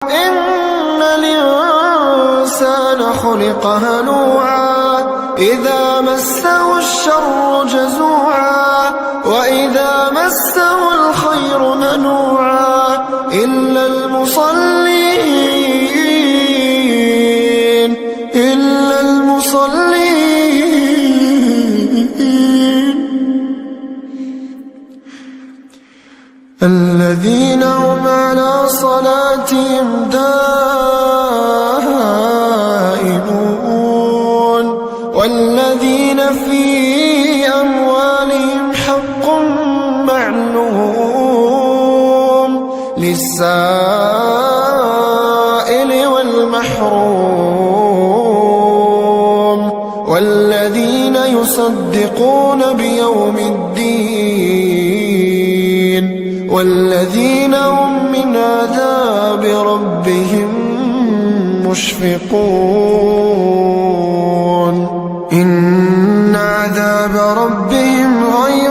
إن الإنسان خلق هلوعا إذا مسه الشر جزوعا وإذا مسه الخير منوعا إلا المصلين الذين هم على صلاتهم دائمون والذين في أموالهم حق معلوم للسائل والمحروم والذين يصدقون بيوم الدين والذين هم من عذاب ربهم مشفقون إن عذاب ربهم غير